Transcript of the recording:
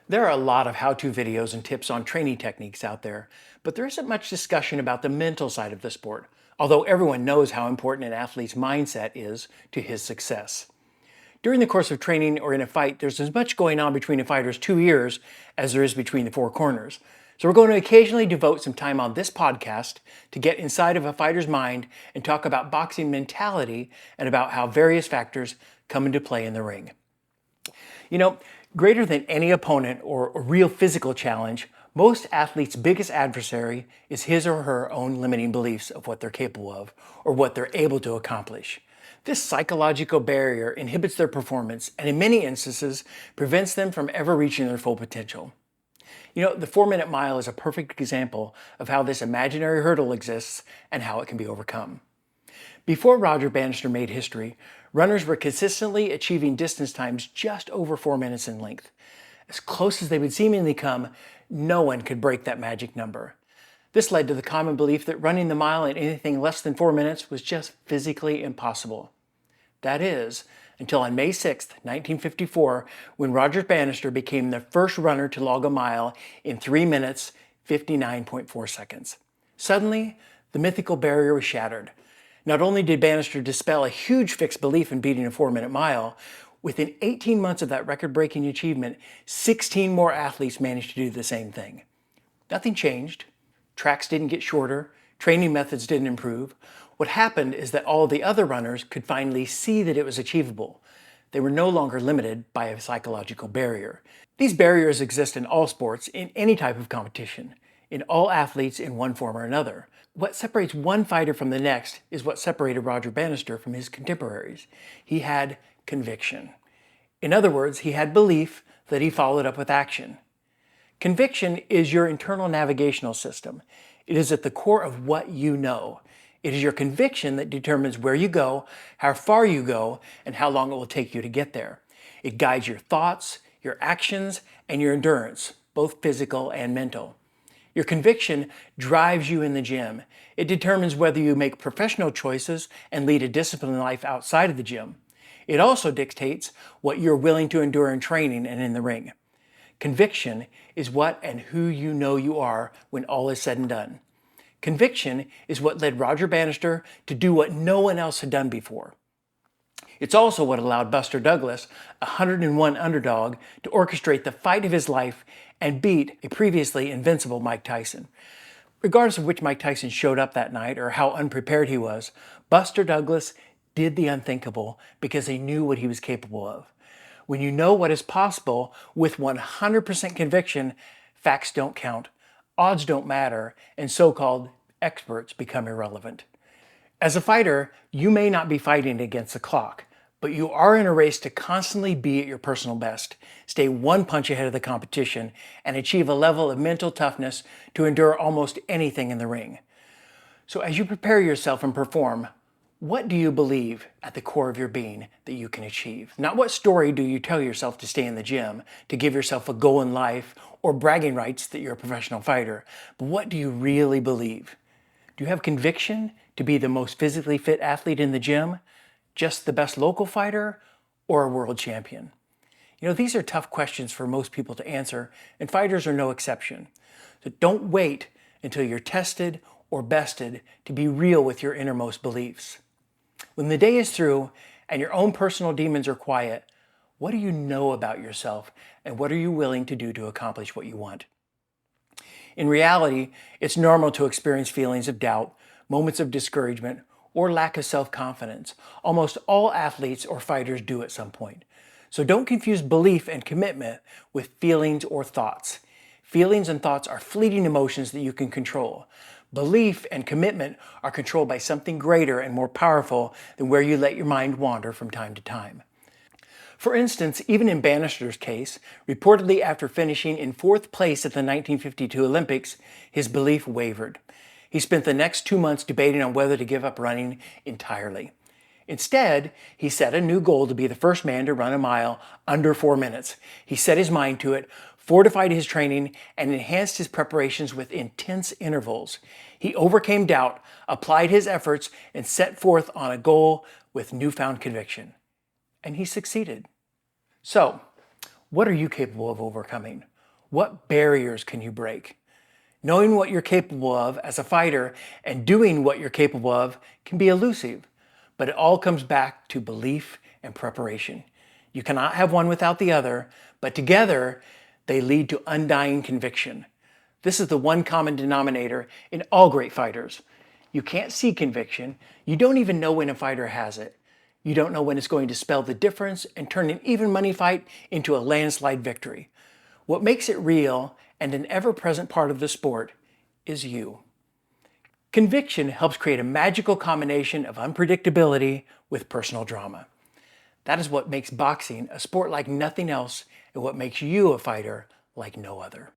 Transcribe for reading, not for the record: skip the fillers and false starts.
There are a lot of how-to videos and tips on training techniques out there, but there isn't much discussion about the mental side of the sport, although everyone knows how important an athlete's mindset is to his success. During the course of training or in a fight, there's as much going on between a fighter's two ears as there is between the four corners. So we're going to occasionally devote some time on this podcast to get inside of a fighter's mind and talk about boxing mentality and about how various factors come into play in the ring. You know, greater than any opponent or real physical challenge, most athletes' biggest adversary is his or her own limiting beliefs of what they're capable of or what they're able to accomplish. This psychological barrier inhibits their performance and in many instances prevents them from ever reaching their full potential. You know, the 4-minute mile is a perfect example of how this imaginary hurdle exists and how it can be overcome. Before Roger Bannister made history, runners were consistently achieving distance times just over 4 minutes in length. As close as they would seemingly come, no one could break that magic number. This led to the common belief that running the mile in anything less than 4 minutes was just physically impossible. That is, until on May 6, 1954, when Roger Bannister became the first runner to log a mile in 3 minutes, 59.4 seconds. Suddenly, the mythical barrier was shattered. Not only did Bannister dispel a huge fixed belief in beating a 4-minute mile, within 18 months of that record-breaking achievement, 16 more athletes managed to do the same thing. Nothing changed. Tracks didn't get shorter. Training methods didn't improve. What happened is that all the other runners could finally see that it was achievable. They were no longer limited by a psychological barrier. These barriers exist in all sports, in any type of competition, in all athletes in one form or another. What separates one fighter from the next is what separated Roger Bannister from his contemporaries. He had conviction. In other words, he had belief that he followed up with action. Conviction is your internal navigational system. It is at the core of what you know. It is your conviction that determines where you go, how far you go, and how long it will take you to get there. It guides your thoughts, your actions, and your endurance, both physical and mental. Your conviction drives you in the gym. It determines whether you make professional choices and lead a disciplined life outside of the gym. It also dictates what you're willing to endure in training and in the ring. Conviction is what and who you know you are when all is said and done. Conviction is what led Roger Bannister to do what no one else had done before. It's also what allowed Buster Douglas, a 101 underdog, to orchestrate the fight of his life and beat a previously invincible Mike Tyson. Regardless of which Mike Tyson showed up that night or how unprepared he was, Buster Douglas did the unthinkable because he knew what he was capable of. When you know what is possible with 100% conviction, facts don't count, odds don't matter, and so-called experts become irrelevant. As a fighter, you may not be fighting against the clock, but you are in a race to constantly be at your personal best, stay one punch ahead of the competition, and achieve a level of mental toughness to endure almost anything in the ring. So as you prepare yourself and perform, what do you believe at the core of your being that you can achieve? Not what story do you tell yourself to stay in the gym, to give yourself a goal in life, or bragging rights that you're a professional fighter, but what do you really believe? Do you have conviction to be the most physically fit athlete in the gym, just the best local fighter, or a world champion? You know, these are tough questions for most people to answer, and fighters are no exception. So don't wait until you're tested or bested to be real with your innermost beliefs. When the day is through and your own personal demons are quiet, what do you know about yourself and what are you willing to do to accomplish what you want? In reality, it's normal to experience feelings of doubt, moments of discouragement, or lack of self-confidence. Almost all athletes or fighters do at some point. So don't confuse belief and commitment with feelings or thoughts. Feelings and thoughts are fleeting emotions that you can control. Belief and commitment are controlled by something greater and more powerful than where you let your mind wander from time to time. For instance, even in Bannister's case, reportedly after finishing in 4th place at the 1952 Olympics, his belief wavered. He spent the next 2 months debating on whether to give up running entirely. Instead, he set a new goal to be the first man to run a mile under 4 minutes. He set his mind to it, fortified his training, and enhanced his preparations with intense intervals. He overcame doubt, applied his efforts, and set forth on a goal with newfound conviction. And he succeeded. So, what are you capable of overcoming? What barriers can you break? Knowing what you're capable of as a fighter and doing what you're capable of can be elusive, but it all comes back to belief and preparation. You cannot have one without the other, but together they lead to undying conviction. This is the one common denominator in all great fighters. You can't see conviction. You don't even know when a fighter has it. You don't know when it's going to spell the difference and turn an even money fight into a landslide victory. What makes it real and an ever-present part of the sport is you. Conviction helps create a magical combination of unpredictability with personal drama. That is what makes boxing a sport like nothing else and what makes you a fighter like no other.